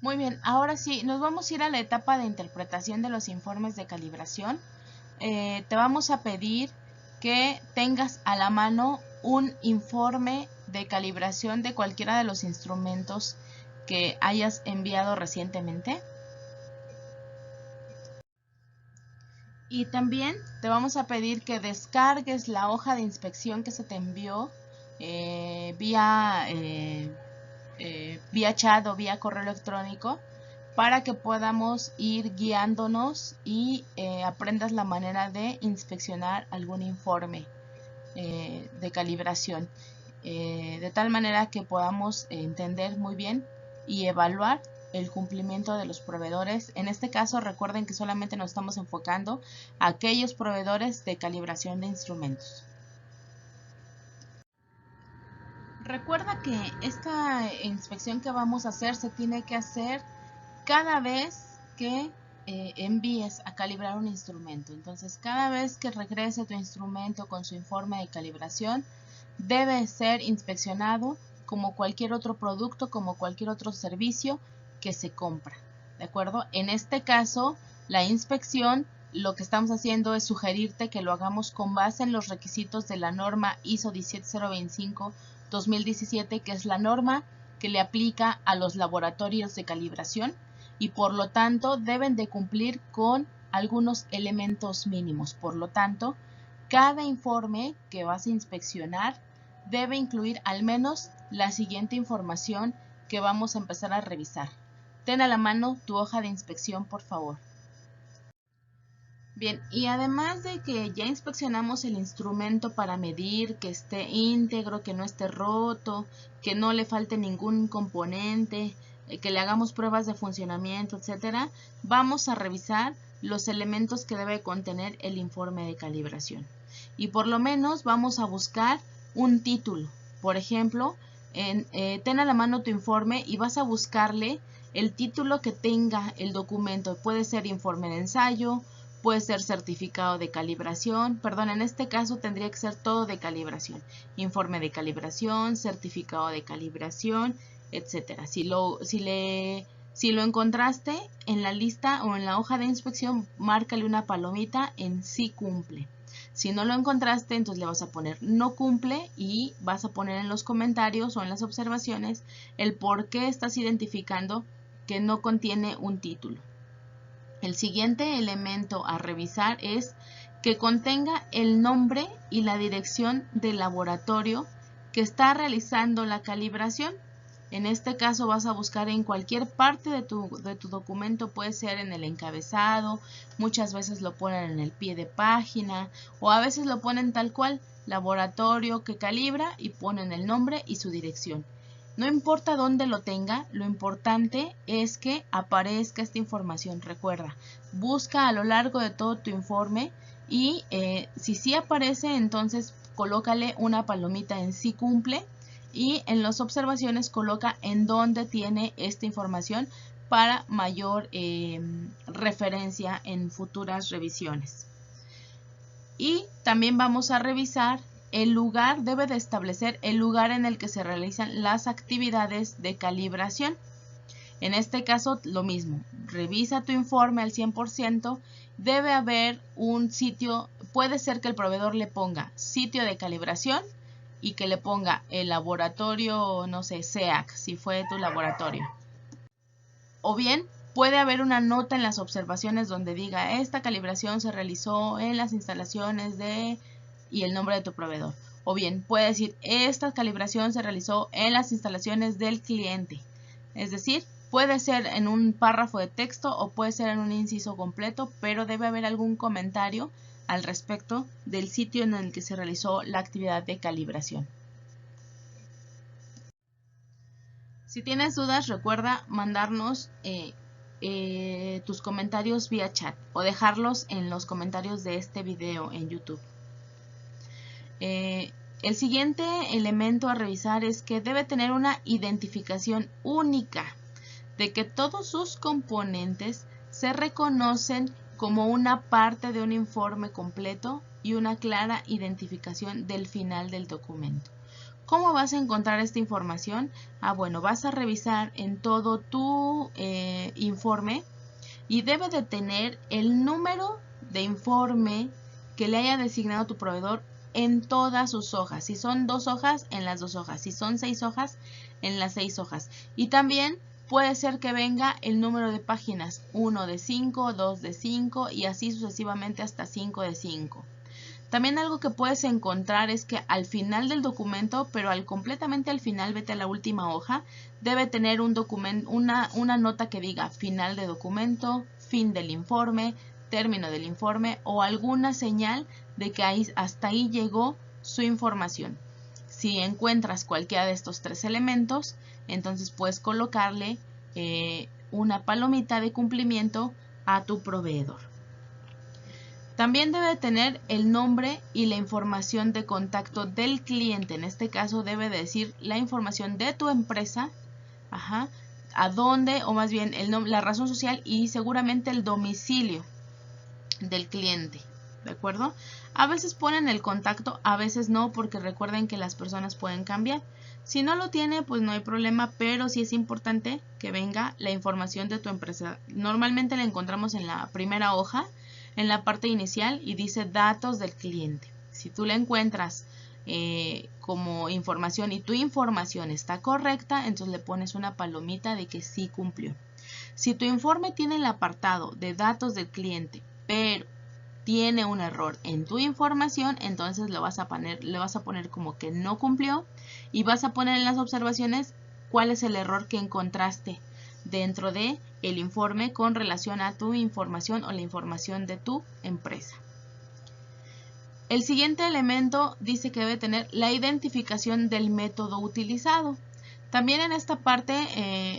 Muy bien, ahora sí, nos vamos a ir a la etapa de interpretación de los informes de calibración. Te vamos a pedir que tengas a la mano un informe de calibración de cualquiera de los instrumentos que hayas enviado recientemente. Y también te vamos a pedir que descargues la hoja de inspección que se te envió vía chat o vía correo electrónico para que podamos ir guiándonos y aprendas la manera de inspeccionar algún informe de calibración, de tal manera que podamos entender muy bien y evaluar el cumplimiento de los proveedores. En este caso, recuerden que solamente nos estamos enfocando a aquellos proveedores de calibración de instrumentos. Recuerda que esta inspección que vamos a hacer se tiene que hacer cada vez que envíes a calibrar un instrumento. Entonces, cada vez que regrese tu instrumento con su informe de calibración, debe ser inspeccionado como cualquier otro producto, como cualquier otro servicio que se compra. ¿De acuerdo? En este caso, la inspección, lo que estamos haciendo es sugerirte que lo hagamos con base en los requisitos de la norma ISO 17025-2017, que es la norma que le aplica a los laboratorios de calibración y por lo tanto deben de cumplir con algunos elementos mínimos. Por lo tanto, cada informe que vas a inspeccionar debe incluir al menos la siguiente información que vamos a empezar a revisar. Ten a la mano tu hoja de inspección, por favor. Bien, y además de que ya inspeccionamos el instrumento para medir que esté íntegro, que no esté roto, que no le falte ningún componente, que le hagamos pruebas de funcionamiento, etcétera, vamos a revisar los elementos que debe contener el informe de calibración. Y por lo menos vamos a buscar un título. Por ejemplo, ten a la mano tu informe y vas a buscarle el título que tenga el documento. Puede ser informe de ensayo, puede ser certificado de calibración, perdón, en este caso tendría que ser todo de calibración, informe de calibración, certificado de calibración, etcétera. Si lo encontraste en la lista o en la hoja de inspección, márcale una palomita en sí cumple. Si no lo encontraste, entonces le vas a poner no cumple y vas a poner en los comentarios o en las observaciones el por qué estás identificando que no contiene un título. El siguiente elemento a revisar es que contenga el nombre y la dirección del laboratorio que está realizando la calibración. En este caso vas a buscar en cualquier parte de tu documento, puede ser en el encabezado, muchas veces lo ponen en el pie de página o a veces lo ponen tal cual, laboratorio que calibra y ponen el nombre y su dirección. No importa dónde lo tenga, lo importante es que aparezca esta información. Recuerda, busca a lo largo de todo tu informe y si sí aparece, entonces colócale una palomita en sí cumple y en las observaciones coloca en dónde tiene esta información para mayor referencia en futuras revisiones. Y también vamos a revisar el lugar, debe de establecer el lugar en el que se realizan las actividades de calibración. En este caso, lo mismo, revisa tu informe al 100%, debe haber un sitio, puede ser que el proveedor le ponga sitio de calibración y que le ponga el laboratorio, no sé, SEAC, si fue tu laboratorio. O bien, puede haber una nota en las observaciones donde diga esta calibración se realizó en las instalaciones de y el nombre de tu proveedor. O bien puede decir esta calibración se realizó en las instalaciones del cliente. Es decir, puede ser en un párrafo de texto o puede ser en un inciso completo, pero debe haber algún comentario al respecto del sitio en el que se realizó la actividad de calibración. Si tienes dudas, recuerda mandarnos tus comentarios vía chat o dejarlos en los comentarios de este video en YouTube. El siguiente elemento a revisar es que debe tener una identificación única, de que todos sus componentes se reconocen como una parte de un informe completo y una clara identificación del final del documento. ¿Cómo vas a encontrar esta información? Bueno, vas a revisar en todo tu informe y debe de tener el número de informe que le haya designado tu proveedor en todas sus hojas. Si son 2 hojas, en las 2 hojas. Si son 6 hojas, en las 6 hojas. Y también puede ser que venga el número de páginas, 1 de 5, 2 de 5 y así sucesivamente hasta 5 de 5. También algo que puedes encontrar es que al final del documento, pero completamente al final, vete a la última hoja, debe tener un documento, una nota que diga final de documento, fin del informe, término del informe o alguna señal de que hasta ahí llegó su información. Si encuentras cualquiera de estos 3 elementos, entonces puedes colocarle una palomita de cumplimiento a tu proveedor. También debe tener el nombre y la información de contacto del cliente. En este caso debe decir la información de tu empresa, a dónde, o más bien la razón social y seguramente el domicilio del cliente. ¿De acuerdo? A veces ponen el contacto, a veces no, porque recuerden que las personas pueden cambiar. Si no lo tiene, pues no hay problema, pero sí es importante que venga la información de tu empresa. Normalmente la encontramos en la primera hoja, en la parte inicial, y dice datos del cliente. Si tú la encuentras como información y tu información está correcta, entonces le pones una palomita de que sí cumplió. Si tu informe tiene el apartado de datos del cliente, pero tiene un error en tu información, entonces le vas a poner como que no cumplió y vas a poner en las observaciones cuál es el error que encontraste dentro de el informe con relación a tu información o la información de tu empresa. El siguiente elemento dice que debe tener la identificación del método utilizado. También en esta parte,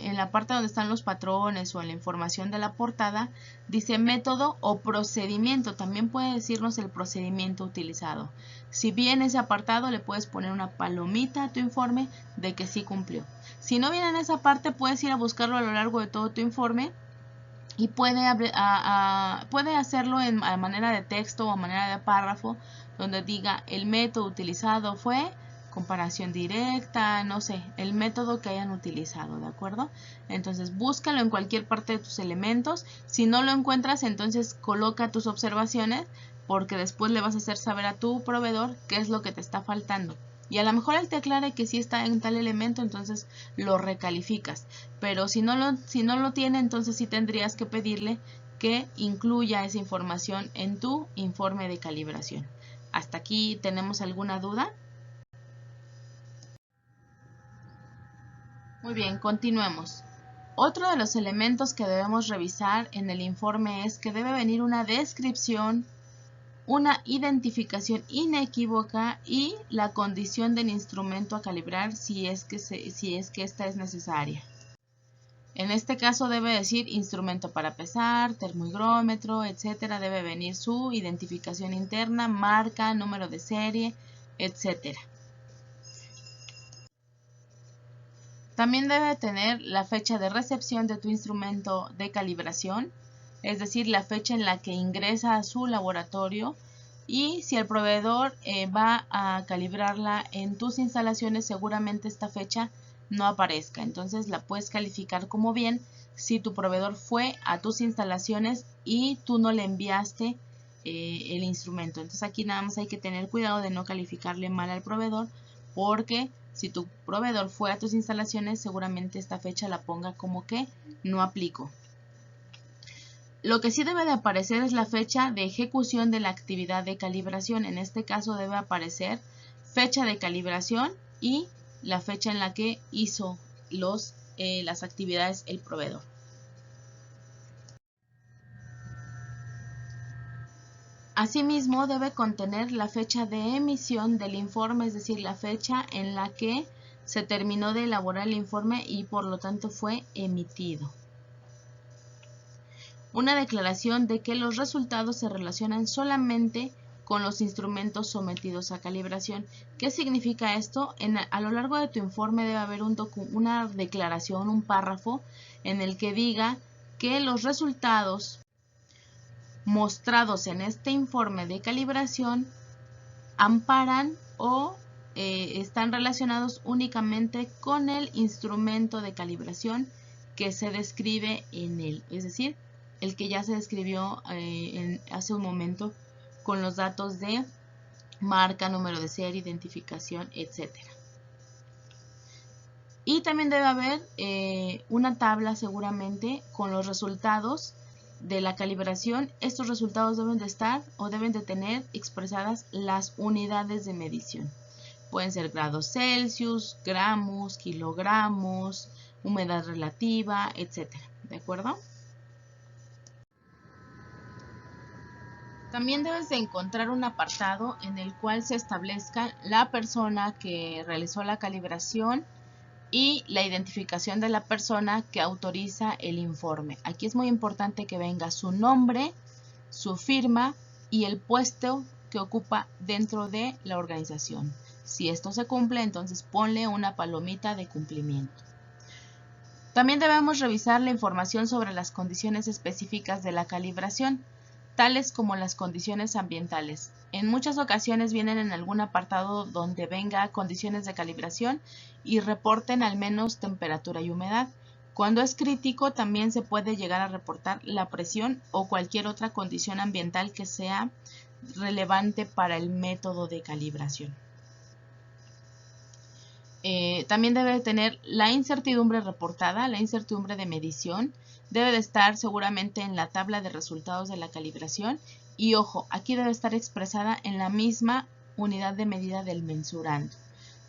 en la parte donde están los patrones o en la información de la portada, dice método o procedimiento. También puede decirnos el procedimiento utilizado. Si viene ese apartado, le puedes poner una palomita a tu informe de que sí cumplió. Si no viene en esa parte, puedes ir a buscarlo a lo largo de todo tu informe y puede hacerlo a manera de texto o a manera de párrafo, donde diga el método utilizado fue comparación directa, no sé, el método que hayan utilizado, ¿de acuerdo? Entonces búscalo en cualquier parte de tus elementos. Si no lo encuentras, entonces coloca tus observaciones, porque después le vas a hacer saber a tu proveedor qué es lo que te está faltando. Y a lo mejor él te aclare que sí está en tal elemento, entonces lo recalificas. Pero si no lo tiene, entonces sí tendrías que pedirle que incluya esa información en tu informe de calibración. ¿Hasta aquí tenemos alguna duda? Muy bien, continuemos. Otro de los elementos que debemos revisar en el informe es que debe venir una descripción, una identificación inequívoca y la condición del instrumento a calibrar si es que esta es necesaria. En este caso debe decir instrumento para pesar, termohigrómetro, etcétera. Debe venir su identificación interna, marca, número de serie, etcétera. También debe tener la fecha de recepción de tu instrumento de calibración, es decir, la fecha en la que ingresa a su laboratorio, y si el proveedor va a calibrarla en tus instalaciones, seguramente esta fecha no aparezca. Entonces la puedes calificar como bien si tu proveedor fue a tus instalaciones y tú no le enviaste el instrumento. Entonces aquí nada más hay que tener cuidado de no calificarle mal al proveedor, porque si tu proveedor fue a tus instalaciones, seguramente esta fecha la ponga como que no aplico. Lo que sí debe de aparecer es la fecha de ejecución de la actividad de calibración. En este caso debe aparecer fecha de calibración y la fecha en la que hizo las actividades el proveedor. Asimismo, debe contener la fecha de emisión del informe, es decir, la fecha en la que se terminó de elaborar el informe y por lo tanto fue emitido. Una declaración de que los resultados se relacionan solamente con los instrumentos sometidos a calibración. ¿Qué significa esto? A lo largo de tu informe debe haber una declaración, un párrafo en el que diga que los resultados mostrados en este informe de calibración amparan o están relacionados únicamente con el instrumento de calibración que se describe en él, es decir, el que ya se describió hace un momento con los datos de marca, número de serie, identificación, etc. Y también debe haber una tabla seguramente con los resultados de la calibración. Estos resultados deben de estar o deben de tener expresadas las unidades de medición. Pueden ser grados Celsius, gramos, kilogramos, humedad relativa, etc. ¿De acuerdo? También debes de encontrar un apartado en el cual se establezca la persona que realizó la calibración y la identificación de la persona que autoriza el informe. Aquí es muy importante que venga su nombre, su firma y el puesto que ocupa dentro de la organización. Si esto se cumple, entonces ponle una palomita de cumplimiento. También debemos revisar la información sobre las condiciones específicas de la calibración, tales como las condiciones ambientales. En muchas ocasiones vienen en algún apartado donde venga condiciones de calibración y reporten al menos temperatura y humedad. Cuando es crítico, también se puede llegar a reportar la presión o cualquier otra condición ambiental que sea relevante para el método de calibración. También debe tener la incertidumbre reportada, la incertidumbre de medición. Debe de estar seguramente en la tabla de resultados de la calibración y ojo, aquí debe estar expresada en la misma unidad de medida del mensurando.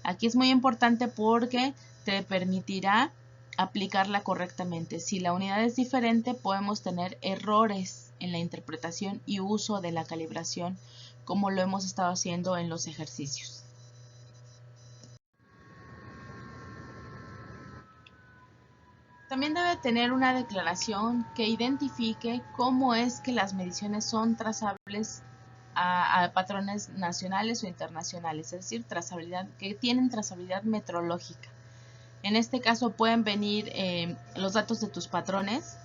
Aquí es muy importante porque te permitirá aplicarla correctamente. Si la unidad es diferente, podemos tener errores en la interpretación y uso de la calibración, como lo hemos estado haciendo en los ejercicios. También debe tener una declaración que identifique cómo es que las mediciones son trazables a patrones nacionales o internacionales, es decir, trazabilidad, que tienen trazabilidad metrológica. En este caso pueden venir los datos de tus patrones,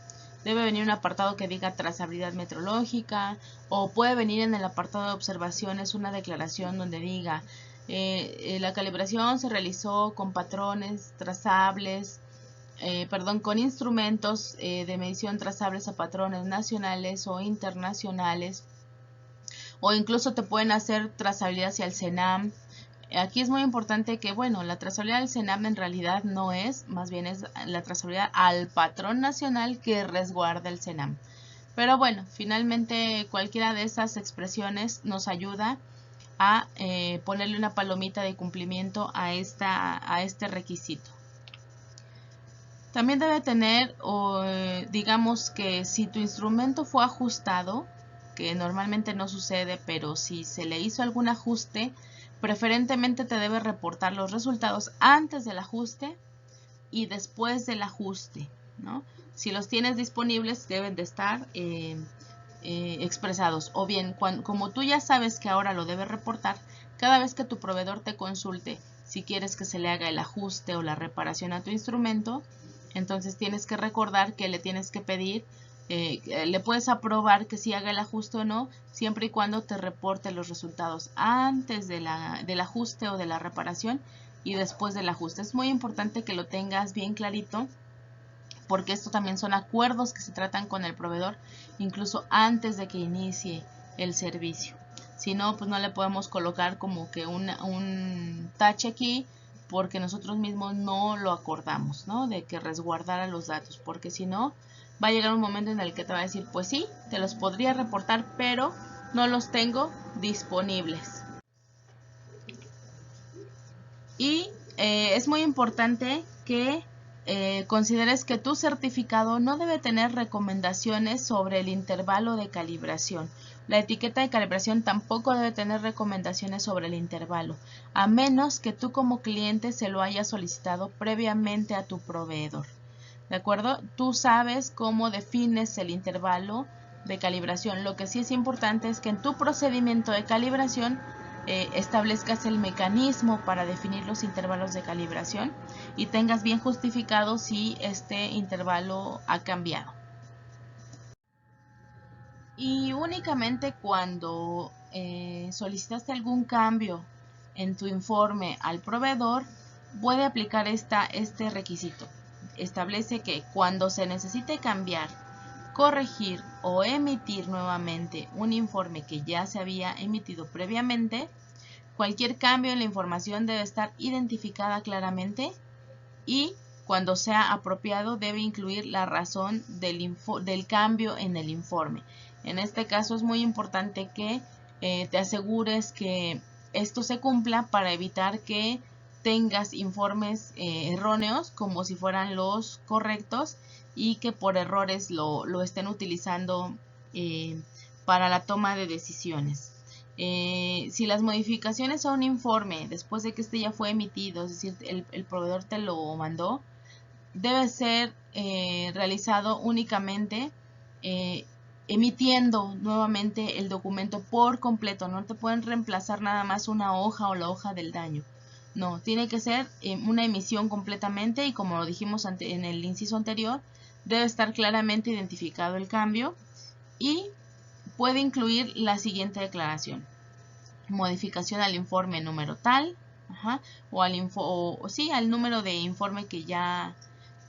debe venir un apartado que diga trazabilidad metrológica, o puede venir en el apartado de observaciones una declaración donde diga la calibración se realizó con patrones trazables, con instrumentos de medición trazables a patrones nacionales o internacionales, o incluso te pueden hacer trazabilidad hacia el CENAM. Aquí es muy importante que, bueno, la trazabilidad del CENAM en realidad no es, más bien es la trazabilidad al patrón nacional que resguarda el CENAM. Pero bueno, finalmente cualquiera de esas expresiones nos ayuda a ponerle una palomita de cumplimiento a este requisito. También debe tener, digamos que si tu instrumento fue ajustado, que normalmente no sucede, pero si se le hizo algún ajuste, preferentemente te debe reportar los resultados antes del ajuste y después del ajuste, ¿no? Si los tienes disponibles, deben de estar expresados. O bien, como tú ya sabes que ahora lo debe reportar, cada vez que tu proveedor te consulte si quieres que se le haga el ajuste o la reparación a tu instrumento, entonces tienes que recordar que le tienes que pedir, le puedes aprobar que sí haga el ajuste o no, siempre y cuando te reporte los resultados antes del ajuste o de la reparación y después del ajuste. Es muy importante que lo tengas bien clarito, porque esto también son acuerdos que se tratan con el proveedor incluso antes de que inicie el servicio. Si no, pues no le podemos colocar como que un tache aquí, porque nosotros mismos no lo acordamos, ¿no? De que resguardara los datos, porque si no, va a llegar un momento en el que te va a decir, pues sí, te los podría reportar, pero no los tengo disponibles. Y es muy importante que consideres que tu certificado no debe tener recomendaciones sobre el intervalo de calibración. La etiqueta de calibración tampoco debe tener recomendaciones sobre el intervalo, a menos que tú como cliente se lo hayas solicitado previamente a tu proveedor. ¿De acuerdo? Tú sabes cómo defines el intervalo de calibración. Lo que sí es importante es que en tu procedimiento de calibración establezcas el mecanismo para definir los intervalos de calibración y tengas bien justificado si este intervalo ha cambiado. Y únicamente cuando solicitaste algún cambio en tu informe al proveedor, puede aplicar este requisito. Establece que cuando se necesite cambiar, corregir o emitir nuevamente un informe que ya se había emitido previamente, cualquier cambio en la información debe estar identificada claramente y cuando sea apropiado debe incluir la razón del cambio en el informe. En este caso es muy importante que te asegures que esto se cumpla para evitar que tengas informes erróneos como si fueran los correctos y que por errores lo estén utilizando para la toma de decisiones. Si las modificaciones a un informe después de que este ya fue emitido, es decir, el proveedor te lo mandó, debe ser realizado únicamente emitiendo nuevamente el documento por completo. No te pueden reemplazar nada más una hoja o la hoja del daño. No, tiene que ser una emisión completamente y como lo dijimos en el inciso anterior, debe estar claramente identificado el cambio y puede incluir la siguiente declaración: modificación al informe número tal, o al número de informe que ya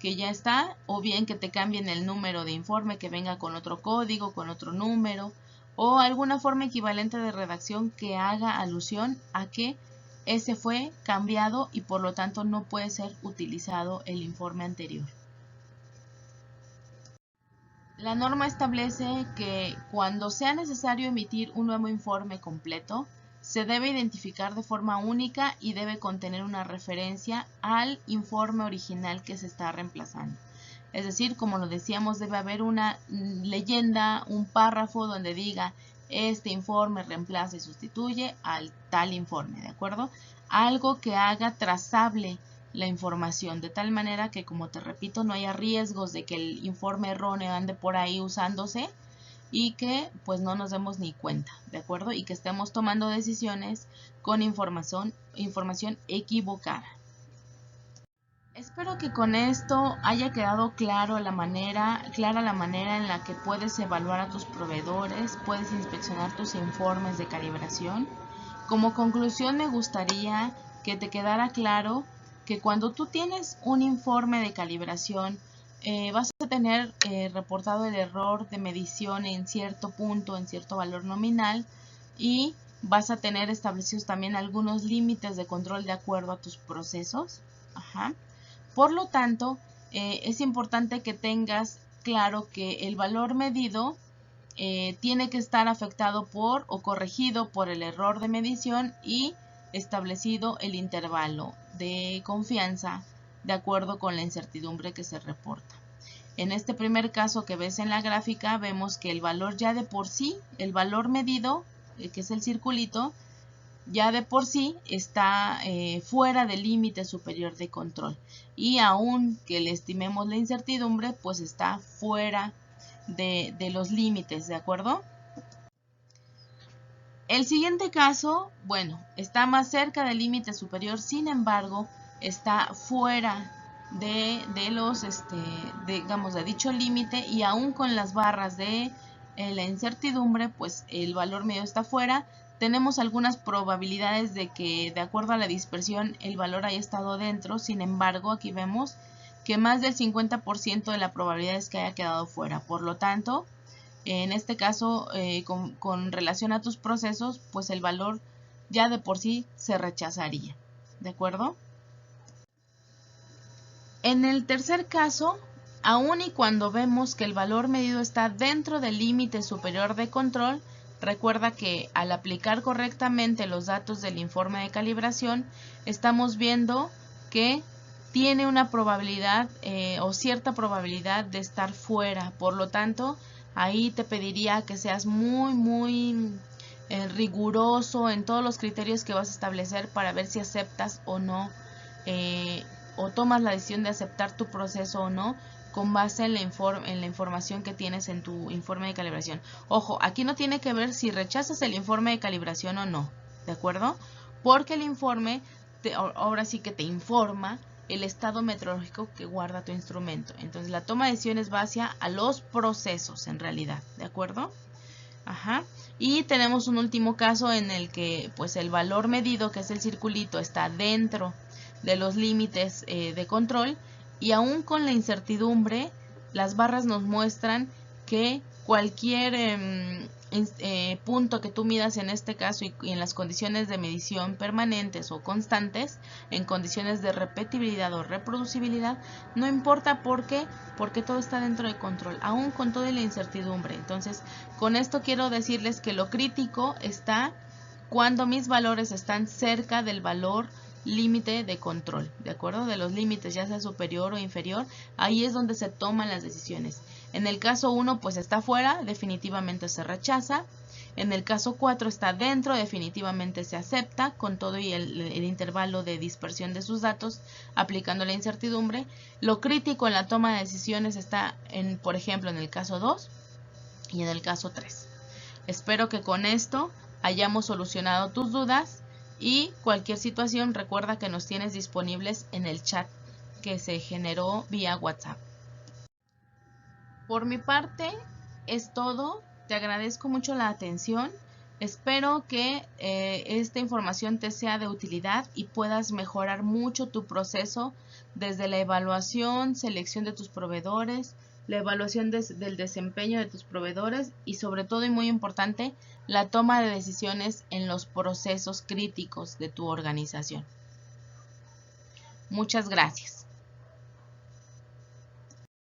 está, o bien que te cambien el número de informe, que venga con otro código, con otro número, o alguna forma equivalente de redacción que haga alusión a que ese fue cambiado y por lo tanto no puede ser utilizado el informe anterior. La norma establece que cuando sea necesario emitir un nuevo informe completo, se debe identificar de forma única y debe contener una referencia al informe original que se está reemplazando. Es decir, como lo decíamos, debe haber una leyenda, un párrafo donde diga: este informe reemplaza y sustituye al tal informe, ¿de acuerdo? Algo que haga trazable la información, de tal manera que, como te repito, no haya riesgos de que el informe erróneo ande por ahí usándose y que pues no nos demos ni cuenta, ¿de acuerdo? Y que estemos tomando decisiones con información equivocada. Espero que con esto haya quedado clara la manera en la que puedes evaluar a tus proveedores, puedes inspeccionar tus informes de calibración. Como conclusión, me gustaría que te quedara claro que cuando tú tienes un informe de calibración, vas a tener reportado el error de medición en cierto punto, en cierto valor nominal, y vas a tener establecidos también algunos límites de control de acuerdo a tus procesos. Por lo tanto, es importante que tengas claro que el valor medido tiene que estar afectado por o corregido por el error de medición y establecido el intervalo de confianza de acuerdo con la incertidumbre que se reporta. En este primer caso que ves en la gráfica, vemos que el valor ya de por sí, el valor medido, que es el circulito, ya de por sí está fuera del límite superior de control. Y aun que le estimemos la incertidumbre, pues está fuera de los límites, ¿de acuerdo? El siguiente caso, bueno, está más cerca del límite superior, sin embargo, está fuera de dicho límite, y aún con las barras de la incertidumbre, pues el valor medio está fuera. Tenemos algunas probabilidades de que, de acuerdo a la dispersión, el valor haya estado dentro. Sin embargo, aquí vemos que más del 50% de la probabilidad es que haya quedado fuera. Por lo tanto, en este caso, con relación a tus procesos, pues el valor ya de por sí se rechazaría. ¿De acuerdo? En el tercer caso, aun y cuando vemos que el valor medido está dentro del límite superior de control, recuerda que al aplicar correctamente los datos del informe de calibración, estamos viendo que tiene una probabilidad o cierta probabilidad de estar fuera. Por lo tanto, ahí te pediría que seas muy riguroso en todos los criterios que vas a establecer para ver si aceptas o no o tomas la decisión de aceptar tu proceso o no con base en la información que tienes en tu informe de calibración. Ojo, aquí no tiene que ver si rechazas el informe de calibración o no, ¿de acuerdo? Porque el informe ahora sí que te informa el estado meteorológico que guarda tu instrumento. Entonces la toma de decisiones va hacia a los procesos en realidad, ¿de acuerdo? Ajá. Y tenemos un último caso en el que pues el valor medido, que es el circulito, está dentro de los límites de control, y aún con la incertidumbre, las barras nos muestran que cualquier punto que tú midas en este caso y en las condiciones de medición permanentes o constantes, en condiciones de repetibilidad o reproducibilidad, no importa porque todo está dentro de control, aún con toda la incertidumbre. Entonces, con esto quiero decirles que lo crítico está cuando mis valores están cerca del valor límite de control, ¿de acuerdo? De los límites, ya sea superior o inferior, ahí es donde se toman las decisiones. En el caso 1, pues está fuera, definitivamente se rechaza. En el caso 4 está dentro, definitivamente se acepta, con todo y el intervalo de dispersión de sus datos, aplicando la incertidumbre. Lo crítico en la toma de decisiones está, por ejemplo, en el caso 2 y en el caso 3. Espero que con esto hayamos solucionado tus dudas, y cualquier situación recuerda que nos tienes disponibles en el chat que se generó vía WhatsApp. Por mi parte es todo, te agradezco mucho la atención, espero que esta información te sea de utilidad y puedas mejorar mucho tu proceso desde la evaluación, selección de tus proveedores, la evaluación del desempeño de tus proveedores y sobre todo y muy importante, la toma de decisiones en los procesos críticos de tu organización. Muchas gracias.